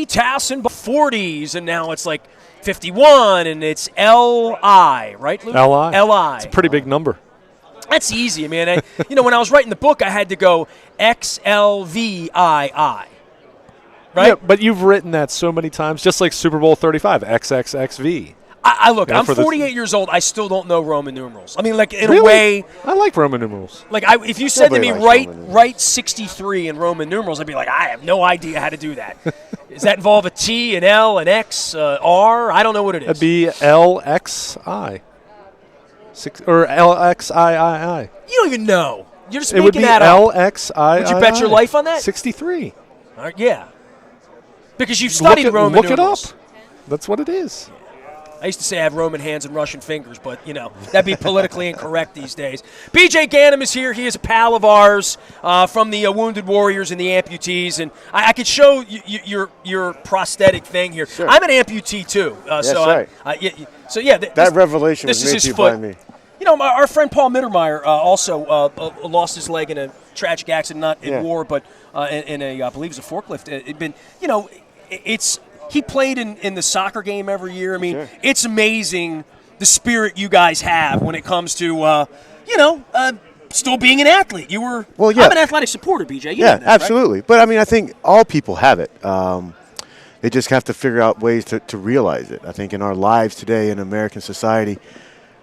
Tassin 40s, and now it's like 51, and it's L-I, right, Luke? L-I. L-I. It's a pretty big number. That's easy, man. When I was writing the book, I had to go XLVII. Right? Yeah, but you've written that so many times, just like Super Bowl 35, XXXV. Look, I'm 48 years old. I still don't know Roman numerals. I mean, like, in Really? a way. I like Roman numerals. Like, if you said Nobody to me, likes write 63 in Roman numerals, I'd be like, I have no idea how to do that. Does that involve a T, an L, an X, R? I don't know what it is. That'd be LXI. Or LXIII. You don't even know. You're just It would making be that up. LXIII. Would you bet your life on that? 63. Yeah. Because you've studied Roman numerals. Look numerals. it up. That's what it is. I used to say I have Roman hands and Russian fingers, but, that'd be politically incorrect these days. BJ Ganem is here. He is a pal of ours from the Wounded Warriors and the amputees. And I could show your prosthetic thing here. Sure. I'm an amputee, too. That's right. That revelation was this made is to his you foot. by me. Our friend Paul Mittermeier also lost his leg in a tragic accident, not in war, but in a, I believe it was a forklift. He played in the soccer game every year. I mean, Sure. It's amazing the spirit you guys have when it comes to, still being an athlete. You were. Well, yeah. I'm an athletic supporter, BJ. You know this, absolutely. Right? But, I think all people have it. They just have to figure out ways to realize it. I think in our lives today in American society,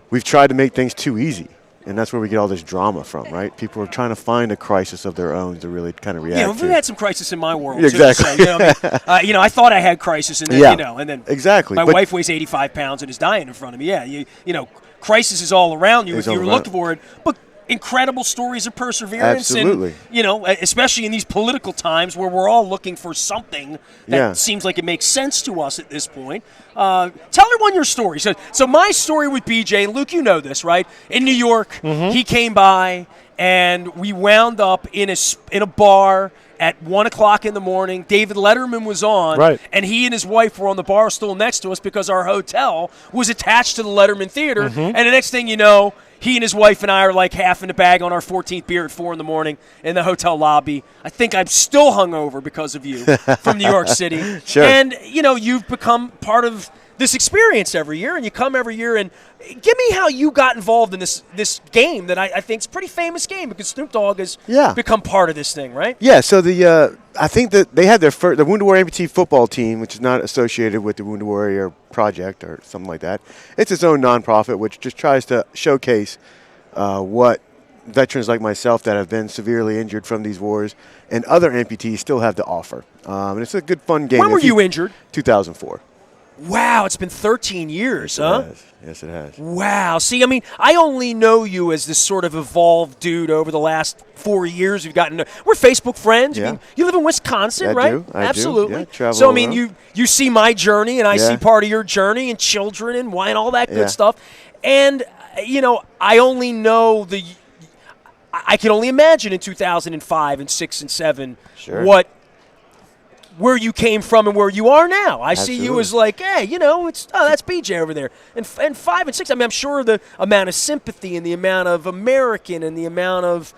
we've tried to make things too easy. And that's where we get all this drama from, right? People are trying to find a crisis of their own to really kind of react to. We've had some crisis in my world, exactly. too. So, I thought I had crisis, and then, and then exactly. my wife weighs 85 pounds and is dying in front of me. Yeah, crisis is all around you if you're looking for it. But incredible stories of perseverance. Absolutely. And, especially in these political times where we're all looking for something that seems like it makes sense to us at this point. Tell everyone your story. So my story with BJ, and Luke, you know this, right? In New York, he came by, and we wound up in a bar at 1 o'clock in the morning. David Letterman was on, right, and he and his wife were on the bar stool next to us because our hotel was attached to the Letterman Theater. And the next thing you know, he and his wife and I are like half in the bag on our 14th beer at 4 in the morning in the hotel lobby. I think I'm still hungover because of you from New York City. Sure. And, you've become part of this experience every year, and you come every year. And give me how you got involved in this game that I think is a pretty famous game because Snoop Dogg has become part of this thing, right? Yeah, so I think that they had the Wounded Warrior amputee football team, which is not associated with the Wounded Warrior Project or something like that. It's its own nonprofit, which just tries to showcase what veterans like myself that have been severely injured from these wars and other amputees still have to offer. And it's a good, fun game. When were you injured? 2004. Wow, it's been 13 years, huh? Yes, it has. Wow. See, I only know you as this sort of evolved dude over the last 4 years. We're Facebook friends. Yeah. You live in Wisconsin, right? I Absolutely. do. Yeah, travel so, around. you see my journey, and I see part of your journey, and children, and wine, all that good stuff. And, I only know I can only imagine in 2005 and 6 and 7 where you came from and where you are now. I see you as like, hey, that's BJ over there. And 5 and 6, I'm sure the amount of sympathy and the amount of American and the amount of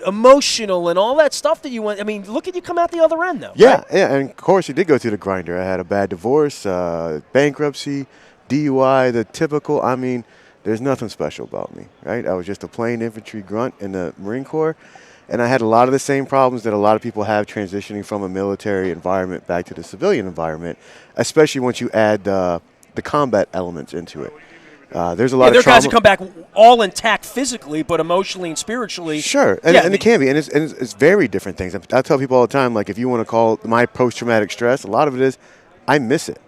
emotional and all that stuff that you went. Look at you come out the other end, though. Yeah, right? yeah, and of course you did go through the grinder. I had a bad divorce, bankruptcy, DUI, the typical. There's nothing special about me, right? I was just a plain infantry grunt in the Marine Corps. And I had a lot of the same problems that a lot of people have transitioning from a military environment back to the civilian environment, especially once you add the combat elements into it. There's a lot of there are trauma. guys that come back all intact physically, but emotionally and spiritually. Sure, and it can be, and it's very different things. I tell people all the time, like if you want to call my post-traumatic stress, a lot of it is I miss it.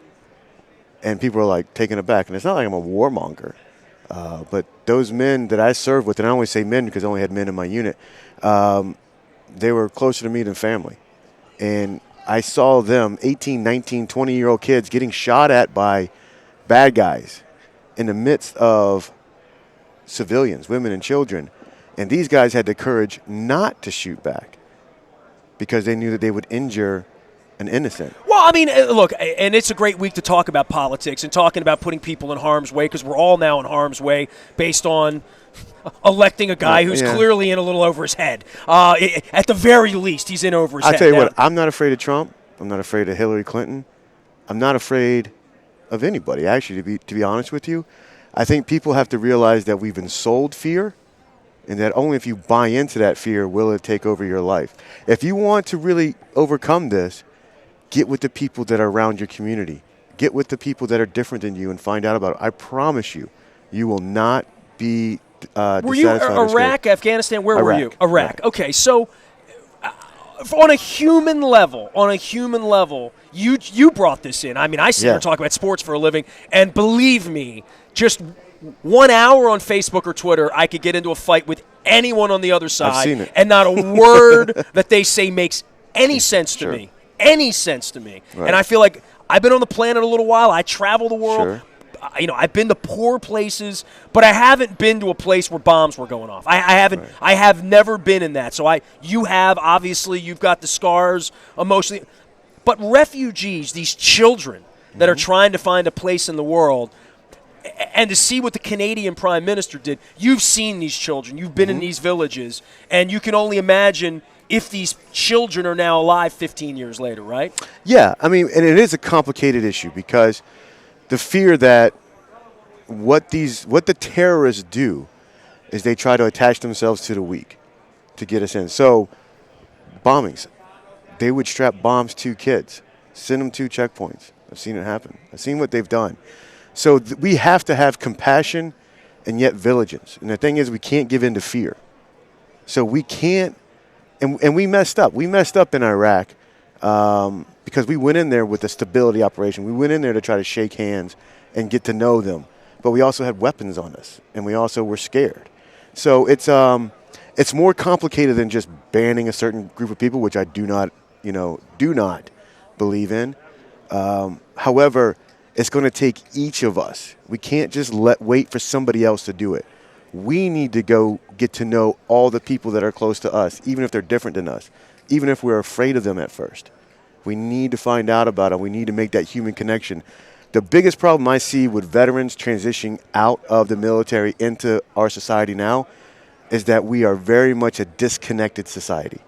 And people are like taken aback, and it's not like I'm a warmonger. But those men that I served with, and I always say men because I only had men in my unit, they were closer to me than family. And I saw them, 18, 19, 20-year-old kids, getting shot at by bad guys in the midst of civilians, women and children. And these guys had the courage not to shoot back because they knew that they would injure an innocent. Well, look, and it's a great week to talk about politics and talking about putting people in harm's way because we're all now in harm's way based on electing a guy who's clearly in a little over his head. At the very least, he's in over his head. I'll tell you what, I'm not afraid of Trump, I'm not afraid of Hillary Clinton. I'm not afraid of anybody, actually, to be honest with you. I think people have to realize that we've been sold fear, and that only if you buy into that fear will it take over your life. If you want to really overcome this, get with the people that are around your community. Get with the people that are different than you and find out about it. I promise you, you will not be Were you Iraq, Afghanistan? Where were you? Iraq. Right. Okay, so on a human level, you brought this in. I mean, I sit here and talk about sports for a living, and believe me, just 1 hour on Facebook or Twitter, I could get into a fight with anyone on the other side, I've seen it. and not a word that they say makes any sense to me. Any sense to me. Right. And I feel like I've been on the planet a little while. I travel the world. Sure. I've been to poor places, but I haven't been to a place where bombs were going off. I haven't. Right. I have never been in that. So you have, obviously, you've got the scars emotionally. But refugees, these children that are trying to find a place in the world, and to see what the Canadian Prime Minister did, you've seen these children. You've been in these villages, and you can only imagine if these children are now alive 15 years later, right? Yeah, I mean, and it is a complicated issue because the fear that what the terrorists do is they try to attach themselves to the weak to get us in. So bombings, they would strap bombs to kids, send them to checkpoints. I've seen it happen. I've seen what they've done. So we have to have compassion and yet vigilance. And the thing is, we can't give in to fear. So we can't, and we messed up. We messed up in Iraq because we went in there with a stability operation. We went in there to try to shake hands and get to know them. But we also had weapons on us, and we also were scared. So it's more complicated than just banning a certain group of people, which I do not believe in. However, it's going to take each of us. We can't just wait for somebody else to do it. We need to go get to know all the people that are close to us, even if they're different than us, even if we're afraid of them at first. We need to find out about them. We need to make that human connection. The biggest problem I see with veterans transitioning out of the military into our society now is that we are very much a disconnected society.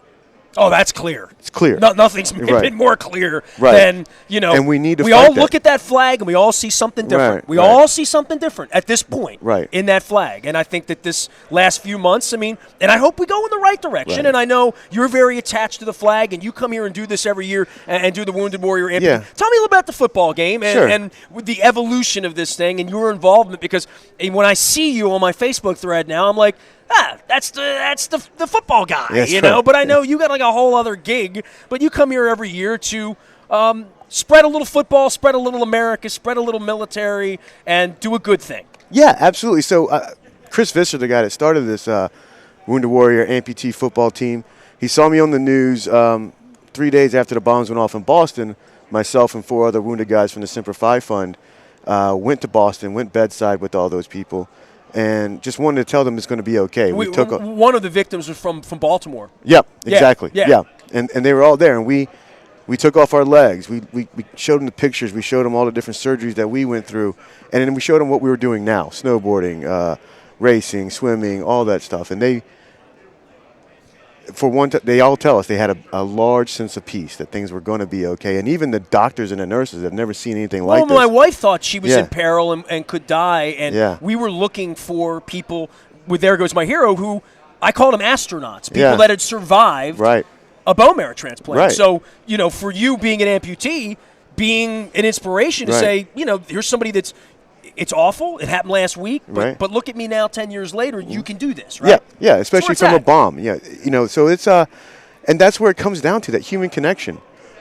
Oh, that's clear. It's clear. Nothing's been more clear than, And we need to we all look at that flag and we all see something different. We all see something different at this point in that flag. And I think that this last few months, and I hope we go in the right direction. And I know you're very attached to the flag, and you come here and do this every year and do the Wounded Warrior Amputee. Yeah. Tell me a little about the football game and with the evolution of this thing and your involvement, because when I see you on my Facebook thread now, I'm like, that's the football guy, right. But I know you got like a whole other gig. But you come here every year to spread a little football, spread a little America, spread a little military, and do a good thing. Yeah, absolutely. So Chris Visser, the guy that started this Wounded Warrior Amputee football team, he saw me on the news 3 days after the bombs went off in Boston. Myself and 4 other wounded guys from the Semper Fi Fund went to Boston, went bedside with all those people, and just wanted to tell them it's going to be okay. One of the victims was from Baltimore. Yep, exactly. Yeah. And they were all there, and we took off our legs. We showed them the pictures. We showed them all the different surgeries that we went through, and then we showed them what we were doing now: snowboarding, racing, swimming, all that stuff. And they all tell us they had a large sense of peace, that things were going to be okay. And even the doctors and the nurses have never seen anything like this. Well, my wife thought she was in peril and could die, and we were looking for people with There Goes My Hero, who I called them astronauts, people that had survived a bone marrow transplant. Right. So, for you being an amputee, being an inspiration to say, here's somebody that's, it's awful. It happened last week, but look at me now 10 years later. You can do this, right? Yeah, especially from a bomb. Yeah, so it's and that's where it comes down to, that human connection.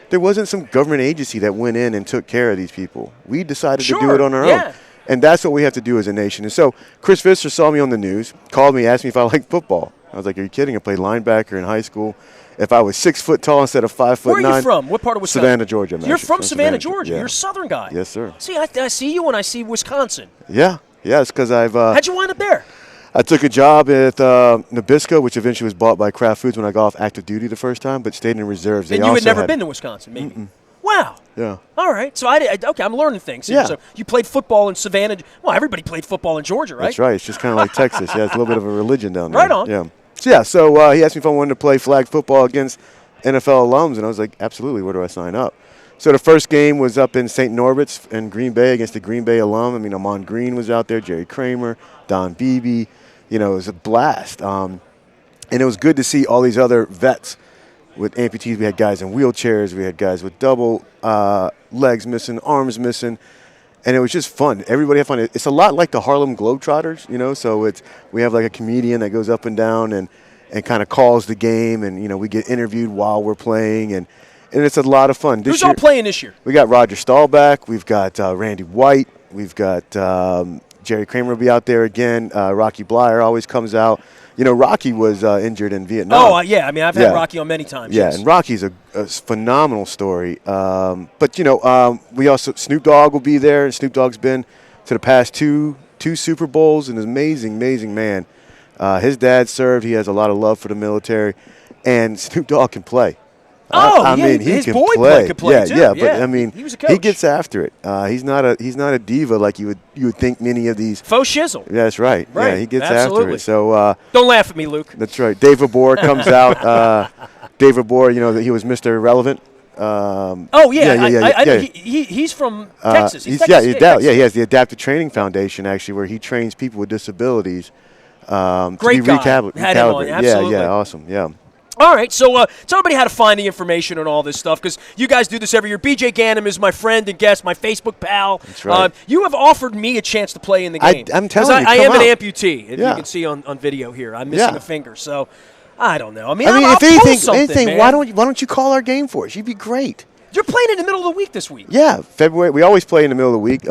There wasn't some government agency that went in and took care of these people. We decided to do it on our own. And that's what we have to do as a nation. And so Chris Visser saw me on the news, called me, asked me if I liked football. I was like, are you kidding? I played linebacker in high school. If I was 6 foot tall instead of 5'9". Where are you from? What part of Wisconsin? Savannah, Georgia. You're from Savannah, Georgia. Yeah. You're a Southern guy. Yes, sir. See, I see you when I see Wisconsin. Yeah, it's because I've. How'd you wind up there? I took a job at Nabisco, which eventually was bought by Kraft Foods when I got off active duty the first time, but stayed in reserves. And you had never been to Wisconsin, maybe? Mm-mm. Wow. Yeah. All right. So I'm learning things here. Yeah. So you played football in Savannah. Well, everybody played football in Georgia, right? That's right. It's just kind of like Texas. Yeah, it's a little bit of a religion down there. Right on. Yeah. So he asked me if I wanted to play flag football against NFL alums, and I was like, absolutely, where do I sign up? So the first game was up in St. Norbert's in Green Bay against the Green Bay alum. I mean, Amon Green was out there, Jerry Kramer, Don Beebe. It was a blast. And it was good to see all these other vets with amputees. We had guys in wheelchairs. We had guys with double legs missing, arms missing. And it was just fun. Everybody had fun. It's a lot like the Harlem Globetrotters, so we have like a comedian that goes up and down and kind of calls the game, and, we get interviewed while we're playing, and it's a lot of fun. Who's all playing this year? We got Roger Staubach. We've got Randy White. We've got Jerry Kramer will be out there again. Rocky Blyer always comes out. Rocky was injured in Vietnam. Oh, yeah. I mean, I've had Rocky on many times. Yeah, yes. And Rocky's a phenomenal story. But, we also – Snoop Dogg will be there, and Snoop Dogg's been to the past two Super Bowls, and is an amazing, amazing man. His dad served. He has a lot of love for the military, and Snoop Dogg can play. I mean, his can boy play. could play too. Yeah, but I mean, he was a coach. He gets after it. He's not a diva like you would think many of these. Faux shizzle. Yeah, that's right. Yeah, he gets Absolutely. after it. So don't laugh at me, Luke. That's right. Dave Vabor comes out. Dave Vabor, he was Mr. Irrelevant. He's from Texas. He's he has the Adaptive Training Foundation actually, where he trains people with disabilities to be recalibrated. Yeah, awesome. Yeah. All right, so tell everybody how to find the information on all this stuff, because you guys do this every year. BJ Ganem is my friend and guest, my Facebook pal. That's right. You have offered me a chance to play in the game. I'm telling you, I am come an out. amputee, if you can see on video here. I'm missing a finger, so I don't know. I mean, if anything, man. why don't you call our game for us? You'd be great. You're playing in the middle of the week this week. Yeah, February. We always play in the middle of the week.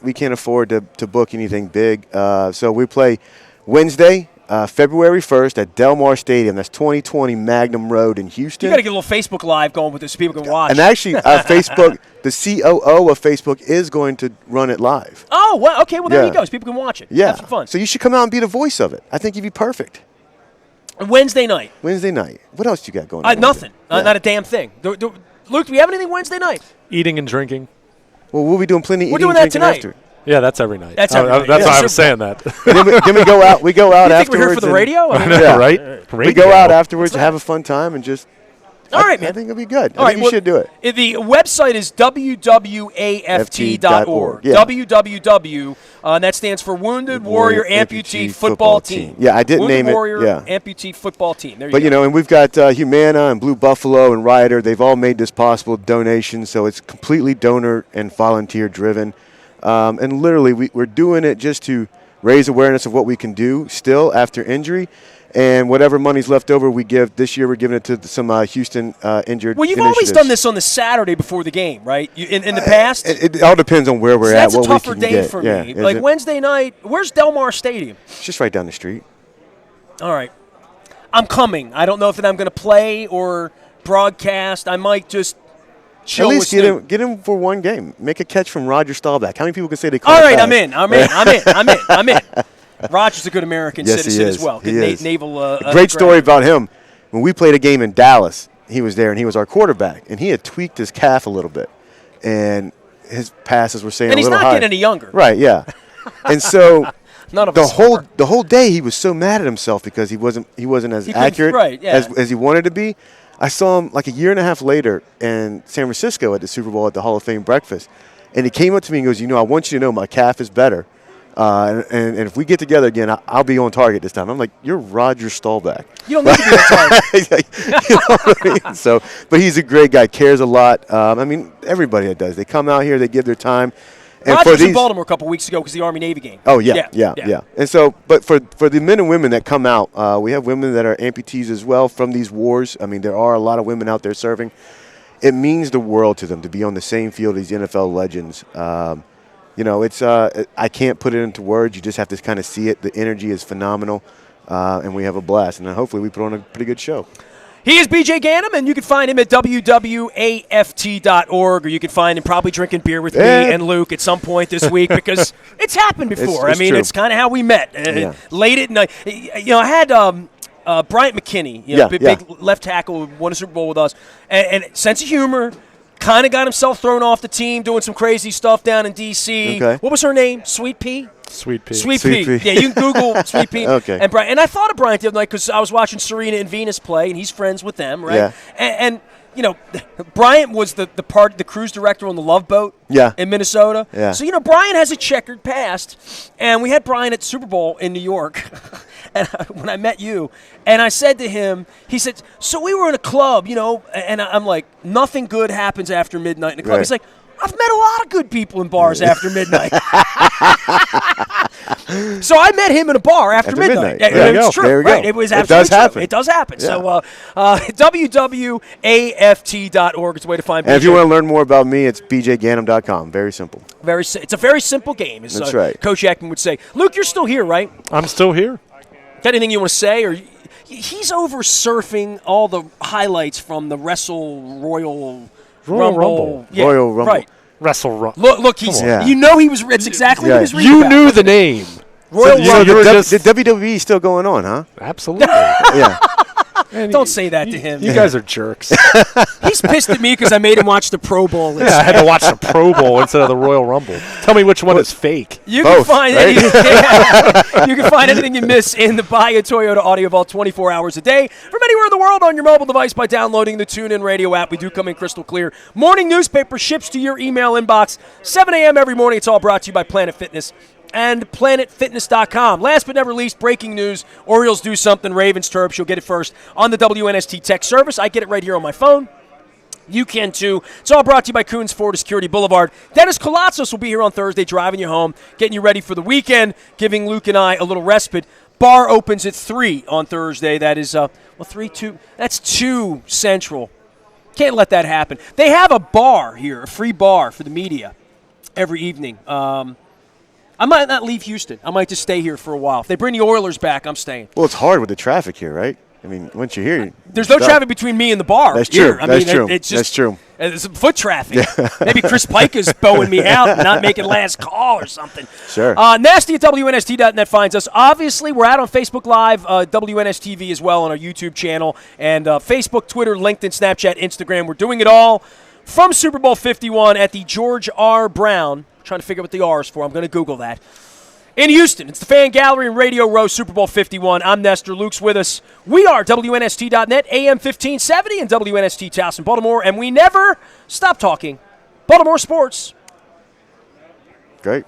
We can't afford to book anything big, so we play Wednesday. February 1st at Del Mar Stadium. That's 2020 Magnum Road in Houston. You got to get a little Facebook Live going with this so people can watch. And actually, Facebook, the COO of Facebook is going to run it live. Oh, well, okay. Well, there you go. So people can watch it. Yeah. Have some fun. So you should come out and be the voice of it. I think you'd be perfect. Wednesday night. What else you got going on? Nothing. Not a damn thing. Luke, do we have anything Wednesday night? Eating and drinking. Well, we'll be doing plenty of We're eating doing and that drinking tonight. after. Yeah, that's every night. That's every night. That's why I was saying that. then we go out. We go out you afterwards. think we're here for the radio? I know, right? We go out afterwards to have a fun time and just. All right, man. I think it'll be good. All I think you should do it. The website is wwaft.org. Yeah. www. And that stands for Wounded Warrior Amputee Football Team. Yeah, I did name it. Wounded Warrior Amputee Football Team. There you go. But, and we've got Humana and Blue Buffalo and Ryder. They've all made this possible, donations, so it's completely donor and volunteer driven. And literally, we're doing it just to raise awareness of what we can do still after injury. And whatever money's left over, we give. This year, we're giving it to some Houston injured. Well, you've always done this on the Saturday before the game, right? In the past? It all depends on where we're at. That's a tougher day for me. Like Wednesday night, where's Del Mar Stadium? It's just right down the street. All right. I'm coming. I don't know if I'm going to play or broadcast. I might just chill. At least get him for one game. Make a catch from Roger Staubach. How many people can say they caught All right, pass? I'm in. Roger's a good American citizen as well. Good naval. Great story about him. When we played a game in Dallas, he was there and he was our quarterback, and he had tweaked his calf a little bit, and his passes were saying a little high. And he's not getting any younger. Right? Yeah. And so None of the whole day he was so mad at himself because he wasn't as accurate as he wanted to be. I saw him like a year and a half later in San Francisco at the Super Bowl at the Hall of Fame breakfast, and he came up to me and goes, I want you to know my calf is better. And if we get together again, I'll be on target this time. I'm like, you're Roger Staubach. You don't need to be on target. You know what I mean? So, but he's a great guy, cares a lot. Everybody that does. They come out here, they give their time. And Roger was in Baltimore a couple weeks ago because of the Army-Navy game. Oh, yeah. And so, but for the men and women that come out, we have women that are amputees as well from these wars. I mean, there are a lot of women out there serving. It means the world to them to be on the same field as the NFL legends. It's I can't put it into words. You just have to kind of see it. The energy is phenomenal, and we have a blast. And hopefully we put on a pretty good show. He is BJ Ganem, and you can find him at wwaft.org, or you can find him probably drinking beer with me and Luke at some point this week because it's happened before. It's true. It's kind of how we met. Late at night. I had Bryant McKinney, big left tackle, who won a Super Bowl with us, and sense of humor. kind of got himself thrown off the team, doing some crazy stuff down in D.C. Okay. What was her name? Sweet Pea? Sweet Pea. Sweet Sweet Pea. Pea. Yeah, you can Google Sweet Pea. Okay. And Brian. And I thought of Brian the other night because I was watching Serena and Venus play, and he's friends with them, right? Yeah. And you know, Bryant was the cruise director on the Love Boat in Minnesota. Yeah. So, you know, Bryant has a checkered past. And we had Bryant at Super Bowl in New York and when I met you. And I said to him, he said, so we were in a club, you know, and I'm like, nothing good happens after midnight in a club. Right. He's like, I've met a lot of good people in bars after midnight. So I met him in a bar after midnight. There you It's go. true. There we go. Right. It was It absolutely does true. happen. It does happen. Yeah. So wwaft.org is the way to find BJ. And if you want to learn more about me, it's bjganem.com. Very simple. It's a very simple game, as That's right. Coach Ekman would say. Luke, you're still here, right? I'm still here. Got anything you want to say? Or he's over surfing all the highlights from the Royal Rumble. Yeah, Royal Rumble. Right. Look, he's. Yeah. You know he was. It's exactly what he was reading You about. knew the name. Royal So Rumble. the WWE is still going on, huh? Absolutely. Yeah. Don't say that to him. You guys are jerks. He's pissed at me because I made him watch the Pro Bowl. Yeah, I had to watch the Pro Bowl instead of the Royal Rumble. Tell me which one is fake. You Both, can find right? you can find anything you miss in the Buy a Toyota Audio Vault 24 hours a day from anywhere in the world on your mobile device by downloading the TuneIn Radio app. We do come in crystal clear. Morning newspaper ships to your email inbox 7 a.m. every morning. It's all brought to you by Planet Fitness and planetfitness.com. Last but never least, breaking news. Orioles do something. Ravens Terps. You'll get it first on the WNST text service. I get it right here on my phone. You can too. It's all brought to you by Coons Ford Security Boulevard. Dennis Kolatzos will be here on Thursday driving you home, getting you ready for the weekend, giving Luke and I a little respite. Bar opens at 3 on Thursday. That is, 2. That's 2 Central. Can't let that happen. They have a bar here, a free bar for the media every evening. I might not leave Houston. I might just stay here for a while. If they bring the Oilers back, I'm staying. Well, it's hard with the traffic here, right? I mean, once you're here, there's no traffic between me and the bar. That's true. Here. That's true. It's just, That's true. It's foot traffic. Maybe Chris Pike is bowing me out and not making last call or something. Sure. Nasty at WNST.net finds us. Obviously, we're out on Facebook Live, WNSTV as well on our YouTube channel, and Facebook, Twitter, LinkedIn, Snapchat, Instagram. We're doing it all from Super Bowl 51 at the George R. Brown. I'm trying to figure out what the R is for. I'm going to Google that. In Houston, it's the Fan Gallery and Radio Row, Super Bowl 51. I'm Nestor. Luke's with us. We are WNST.net, AM 1570, and WNST Towson, Baltimore, and we never stop talking Baltimore sports. Great.